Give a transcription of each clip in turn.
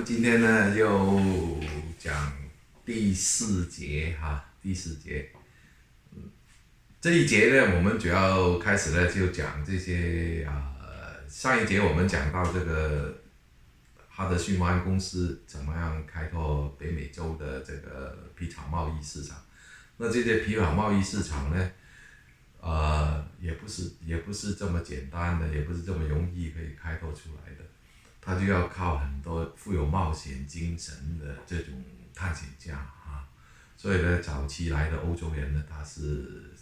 今天呢又讲第四节哈，第四节。这一节呢，我们主要开始呢就讲这些上一节我们讲到这个哈德逊湾公司怎么样开拓北美洲的这个皮草贸易市场。那这些皮草贸易市场呢，也不是这么简单的，也不是这么容易可以开拓出来的。他就要靠很多富有冒险精神的这种探险家啊，所以呢，早期来的欧洲人呢，他是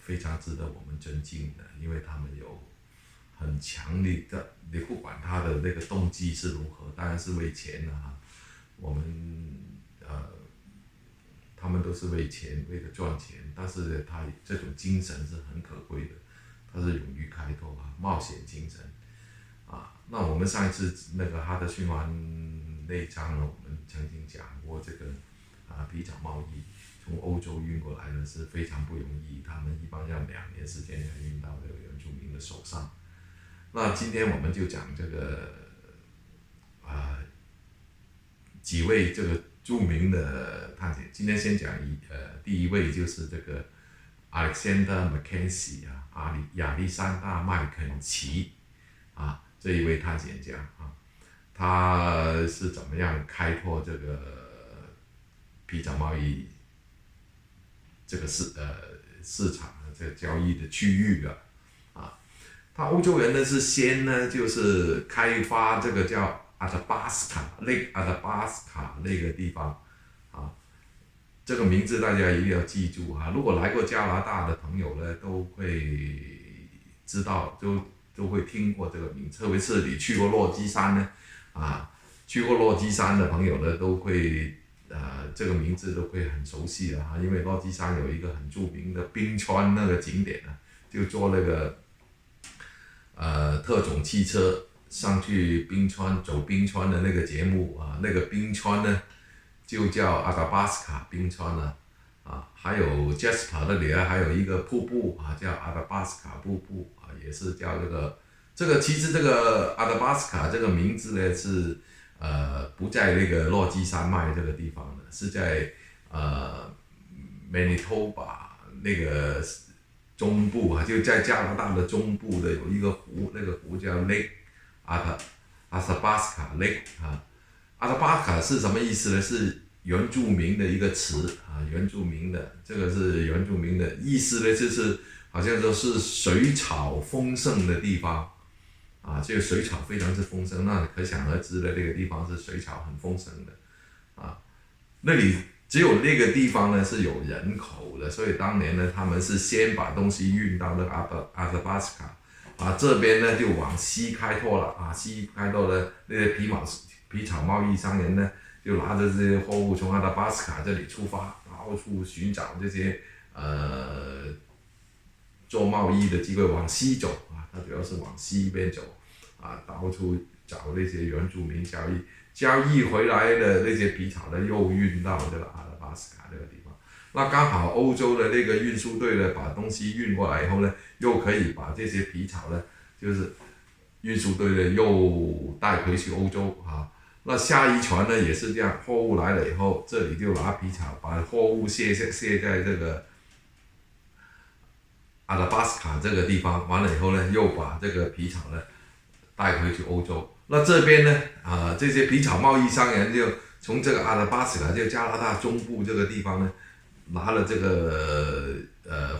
非常值得我们尊敬的，因为他们有很强烈的，你不管他的那个动机是如何，当然是为钱了哈。我们他们都是为钱，为了赚钱，但是呢，他这种精神是很可贵的，他是勇于开拓啊，冒险精神。那我们上一次那个哈德逊湾那一章呢，我们曾经讲过这个皮草贸易从欧洲运过来呢是非常不容易，他们一般要2年时间才运到这个原住民的手上。那今天我们就讲这个几位这个著名的探险，今天先讲第一位就是这个 Alexander Mackenzie 亚历山大麦肯齐这一位探险家他是怎么样开拓这个皮草贸易这个市场的这个交易的区域的他欧洲人呢是先呢就是开发这个叫Lake Athabasca 那个地方这个名字大家一定要记住如果来过加拿大的朋友呢都会知道都会听过这个名，特别是你去过落基山呢，去过落基山的朋友呢，都会这个名字都会很熟悉的因为落基山有一个很著名的冰川那个景点就坐那个特种汽车上去冰川走冰川的那个节目那个冰川呢就叫阿达巴斯卡冰川还有 Jasper 那里还有一个瀑布叫阿达巴斯卡瀑布也是叫这个其实这个阿达巴斯卡这个名字呢是不在那个落基山脉这个地方的，是在Manitoba 那个中部就在加拿大的中部的有一个湖，那个湖叫 Lake Athabasca Lake Athabasca 是什么意思呢？是原住民的一个词原住民的这个是原住民的意思呢，就是好像说是水草丰盛的地方这个水草非常之丰盛，那可想而知的那个地方是水草很丰盛的那里只有那个地方呢是有人口的，所以当年呢他们是先把东西运到那个阿特巴斯卡这边呢就往西开拓了西开拓了那些皮草贸易商人呢就拿着这些货物从阿特巴斯卡这里出发，到处寻找这些做贸易的机会，往西走他主要是往西边走到处找那些原住民交易回来的那些皮草呢又运到这个阿特巴斯卡这个地方。那刚好欧洲的那个运输队呢把东西运过来以后呢，又可以把这些皮草呢就是运输队呢又带回去欧洲那下一船呢也是这样，货物来了以后，这里就拿皮草把货物卸在这个阿拉巴斯卡这个地方，完了以后呢，又把这个皮草呢带回去欧洲。那这边呢这些皮草贸易商人就从这个阿拉巴斯卡，就加拿大中部这个地方呢，拿了这个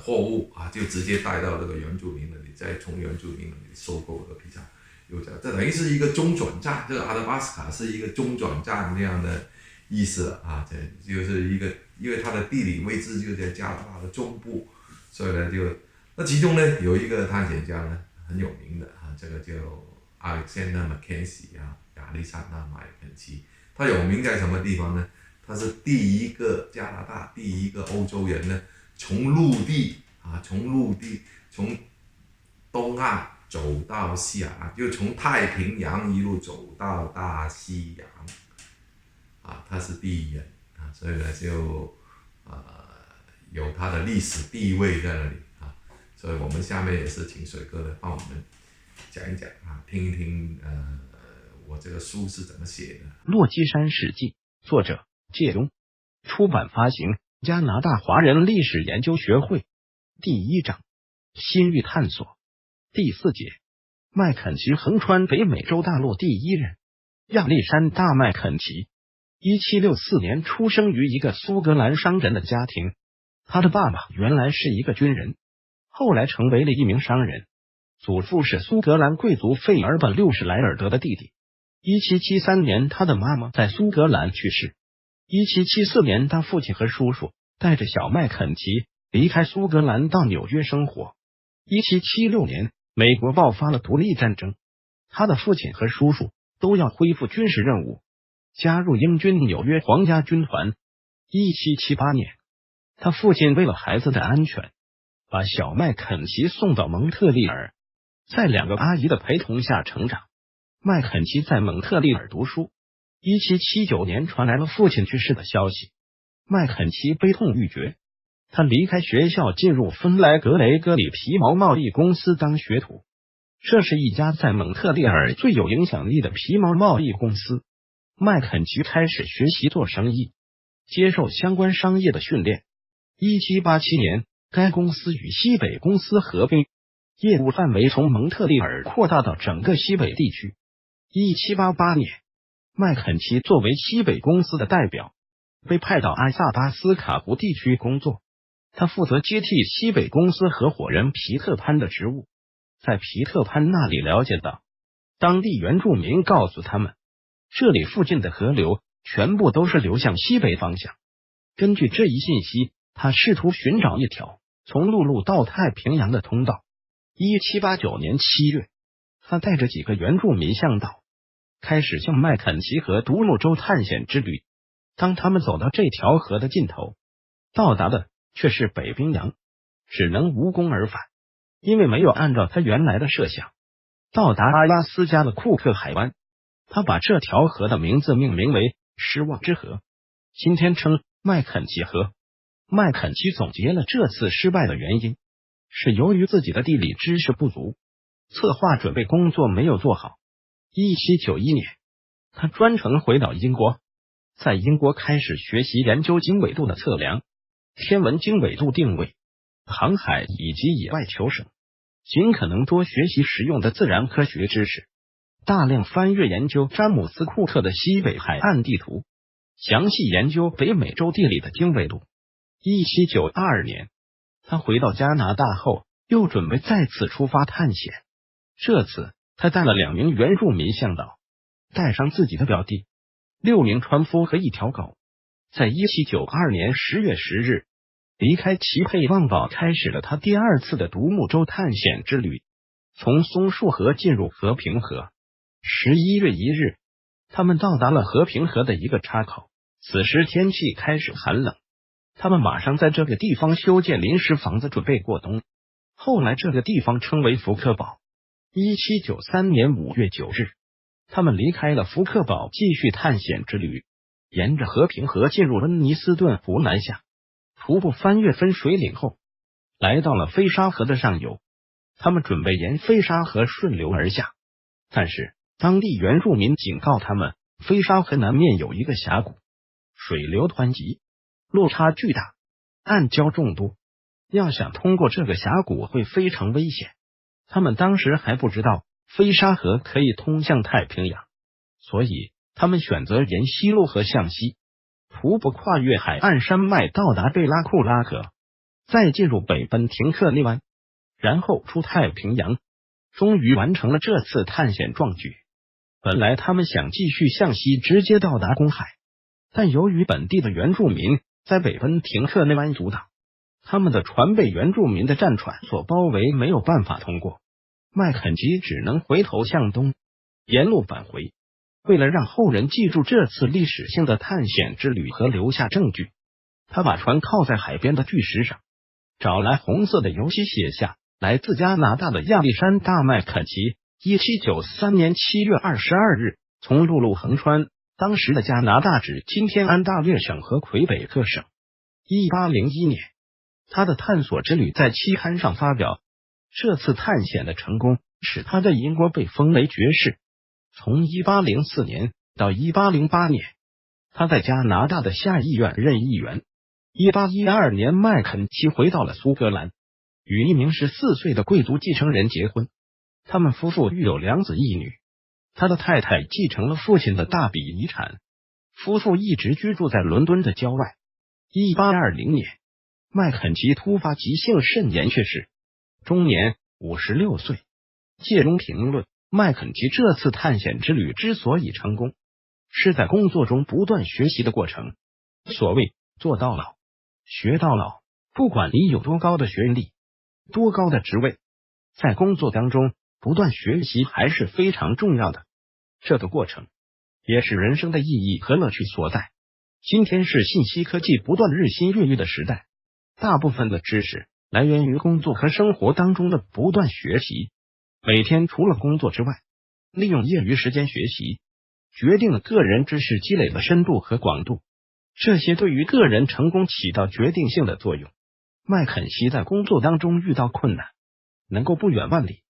货物就直接带到这个原住民那里，再从原住民那里收购这个皮草。这等于是一个中转站，这个阿特巴斯卡是一个中转站那样的意思了这就是一个，因为它的地理位置就在加拿大的中部，所以呢那其中呢有一个探险家呢很有名的这个叫 Alexander Mackenzie 亚历山大麦肯齐，他有名在什么地方呢？他是加拿大第一个欧洲人呢从陆地从东岸走到西海岸，就从太平洋一路走到大西洋他是第一人所以呢就有他的历史地位在那里所以我们下面也是请水哥呢帮我们讲一讲听一听我这个书是怎么写的。落基山史记，作者介庸，出版发行加拿大华人历史研究学会。第1章，新域探索。第4节，麦肯齐横穿北美洲大陆第一人。亚历山大·麦肯齐1764年出生于一个苏格兰商人的家庭，他的爸爸原来是一个军人，后来成为了一名商人。祖父是苏格兰贵族费尔本·6世莱尔德的弟弟。1773年，他的妈妈在苏格兰去世。1774年，他父亲和叔叔带着小麦肯齐离开苏格兰到纽约生活。1776年，美国爆发了独立战争，他的父亲和叔叔都要恢复军事任务，加入英军纽约皇家军团。1778年，他父亲为了孩子的安全，把小麦肯齐送到蒙特利尔，在2个阿姨的陪同下成长。麦肯齐在蒙特利尔读书。1779年传来了父亲去世的消息，麦肯齐悲痛欲绝，他离开学校进入芬莱格雷格里皮毛贸易公司当学徒。这是一家在蒙特利尔最有影响力的皮毛贸易公司。麦肯齐开始学习做生意，接受相关商业的训练。1787年，该公司与西北公司合并，业务范围从蒙特利尔扩大到整个西北地区。1788年，麦肯齐作为西北公司的代表，被派到阿萨巴斯卡湖地区工作。他负责接替西北公司合伙人皮特潘的职务。在皮特潘那里了解到，当地原住民告诉他们，这里附近的河流全部都是流向西北方向。根据这一信息，他试图寻找一条从陆路到太平洋的通道。1789年7月，他带着几个原住民向导，开始向麦肯齐河独木舟探险之旅。当他们走到这条河的尽头，到达的却是北冰洋，只能无功而返，因为没有按照他原来的设想到达阿拉斯加的库克海湾。他把这条河的名字命名为失望之河，今天称麦肯齐河。麦肯齐总结了这次失败的原因，是由于自己的地理知识不足，策划准备工作没有做好。1791年，他专程回到英国，在英国开始学习研究经纬度的测量、天文经纬度定位、航海以及野外求生，尽可能多学习实用的自然科学知识，大量翻阅研究詹姆斯·库克的西北海岸地图，详细研究北美洲地理的经纬度。1792年，他回到加拿大后，又准备再次出发探险。这次他带了2名原住民向导，带上自己的表弟、6名船夫和1条狗。在1792年10月10日，离开奇佩旺堡，开始了他第2次的独木舟探险之旅，从松树河进入和平河。11月1日，他们到达了和平河的一个岔口，此时天气开始寒冷，他们马上在这个地方修建临时房子准备过冬。后来这个地方称为福克堡。1793年5月9日，他们离开了福克堡，继续探险之旅，沿着和平河进入温尼斯顿湖南下，徒步翻越分水岭后，来到了飞沙河的上游。他们准备沿飞沙河顺流而下，但是当地原住民警告他们，飞沙河南面有一个峡谷，水流湍急，落差巨大，暗礁众多，要想通过这个峡谷会非常危险。他们当时还不知道飞沙河可以通向太平洋，所以他们选择沿西路河向西，徒步跨越海岸山脉到达贝拉库拉河，再进入北奔廷克利湾，然后出太平洋，终于完成了这次探险壮举。本来他们想继续向西直接到达公海，但由于本地的原住民在北奔廷克利湾阻挡，他们的船被原住民的战船所包围，没有办法通过。麦肯齐只能回头向东，沿路返回。为了让后人记住这次历史性的探险之旅和留下证据，他把船靠在海边的巨石上，找来红色的油漆，写下来自加拿大的亚历山大·麦肯齐1793年7月22日从陆路横穿当时的加拿大指今天安大略省和魁北克省。1801年，他的探索之旅在期刊上发表。这次探险的成功使他在英国被封为爵士。从1804年到1808年，他在加拿大的下议院任议员。1812年，麦肯齐回到了苏格兰，与一名14岁的贵族继承人结婚。他们夫妇育有2子1女。他的太太继承了父亲的大笔遗产，夫妇一直居住在伦敦的郊外。1820年，麦肯齐突发急性肾炎去世，终年56岁。介中评论，麦肯齐这次探险之旅之所以成功，是在工作中不断学习的过程。所谓做到老，学到老，不管你有多高的学历，多高的职位，在工作当中不断学习还是非常重要的。这个过程也是人生的意义和乐趣所在。今天是信息科技不断日新月异的时代，大部分的知识来源于工作和生活当中的不断学习。每天除了工作之外，利用业余时间学习，决定了个人知识积累的深度和广度，这些对于个人成功起到决定性的作用。麦肯锡在工作当中遇到困难，能够不远万里，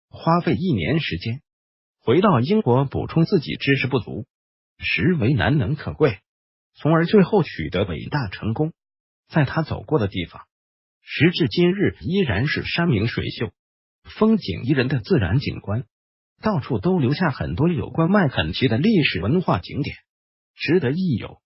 花费1年时间回到英国补充自己知识不足，实为难能可贵，从而最后取得伟大成功。在他走过的地方，时至今日依然是山明水秀、风景宜人的自然景观，到处都留下很多有关麦肯锡的历史文化景点，值得一游。